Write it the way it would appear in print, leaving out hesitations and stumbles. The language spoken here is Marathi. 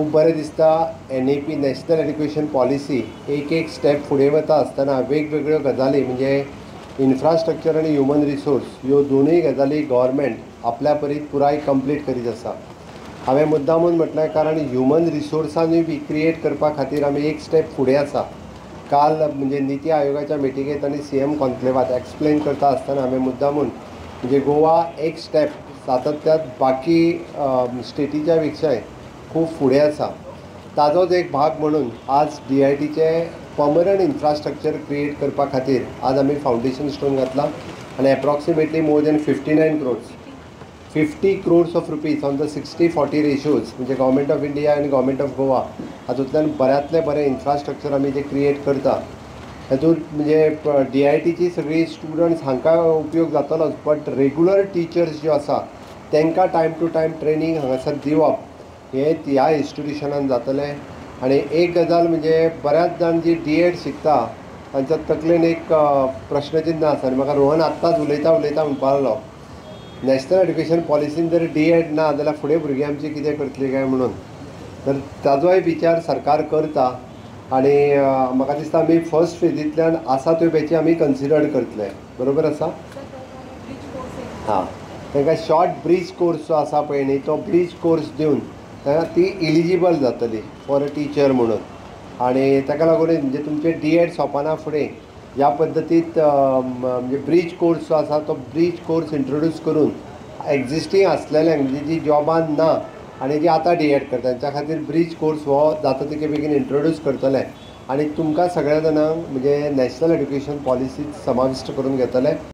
खूब बरें दिसता NEP नॅशनल एड्युकेशन पॉलिसी एक स्टेप फुडें वता आसतना वेगवेगळ्यो गजाली म्हणजे इन्फ्रास्ट्रक्चर आनी ह्युमन रिसोर्स ह्यो दोनूय गजाली गव्हर्मेंट आपल्या परीत पुराय कंप्लीट करीत आसा. हांवें मुद्दामून म्हटलें कारण ह्युमन रिसोर्सांनी बी क्रिएट करपा खातीर आमी एक स्टेप फुडें आसा. काल म्हणजे नीती आयोगाच्या मिटिंगेंत आनी CM कॉन्क्लेवात एक्सप्लेन करता आसतना हांवें मुद्दामून म्हणजे गोवा एक स्टेप सातत्यात बाकी स्टेटीच्या पेक्षाय खूब फुडें आसा. ताजोच एक भाग म्हणून आज DITचे पर्मनंट इन्फ्रास्ट्रक्चर क्रिएट करपा खातीर आज आमी फावंडेशन स्टोन घातला आनी approximately more than 59 crores 50 crores of rupees on the 60-40 ratios म्हणजे गव्हर्मेंट ऑफ इंडिया आनी गव्हर्मेंट ऑफ गोवा हातूंतल्यान बऱ्यांतलें बरें इन्फ्रास्ट्रक्चर आमी जे क्रिएट करता. हातूंत म्हणजे DITची सगळी स्टुडंट्स हांकां उपयोग जातलोच बट रेगुलर टिचर्स ज्यो आसा तांकां टायम टू टायम ट्रेनींग हांगासर दिवप हें ह्या इन्स्टिट्युशनान जातलें. आनी एक गजाल म्हणजे बऱ्याच जाण जी D.Ed शिकता तांच्या तकलेन एक प्रश्नचिन्ह आसा आनी म्हाका रोहन आत्ताच उलयता म्हणपा लागलो नॅशनल एड्युकेशन पॉलिसीन जर D.Ed ना जाल्यार फुडें भुरगीं आमची कितें करतलीं काय म्हणून. तर ताजोय विचार सरकार करता आनी म्हाका दिसता आमी फर्स्ट फेजींतल्यान आसा त्यो बॅची आमी कन्सिडर करतले. बरोबर आसा? हां, तांकां शॉर्ट ब्रीज कोर्स जो आसा पळय न्ही तो ब्रीज कोर्स दिवन ती इलिजिबल जातली फॉर अ टिचर म्हणून. आनी ताका लागून म्हणजे तुमचें D.Ed सोंपना फुडें ह्या पद्दतीत म्हणजे ब्रीज कोर्स जो आसा तो ब्रीज कोर्स इंट्रोड्यूस करून एक्जिस्टींग आसलेल्यांक म्हणजे जी जॉबान ना आनी जी आतां D.Ed करता तांच्या खातीर ब्रीज कोर्स हो जाता तितके बेगीन इंट्रोड्यूस करतले आनी तुमकां सगळ्या जाणांक म्हणजे नॅशनल एड्युकेशन पॉलिसींत समाविश्ट करून घेतले.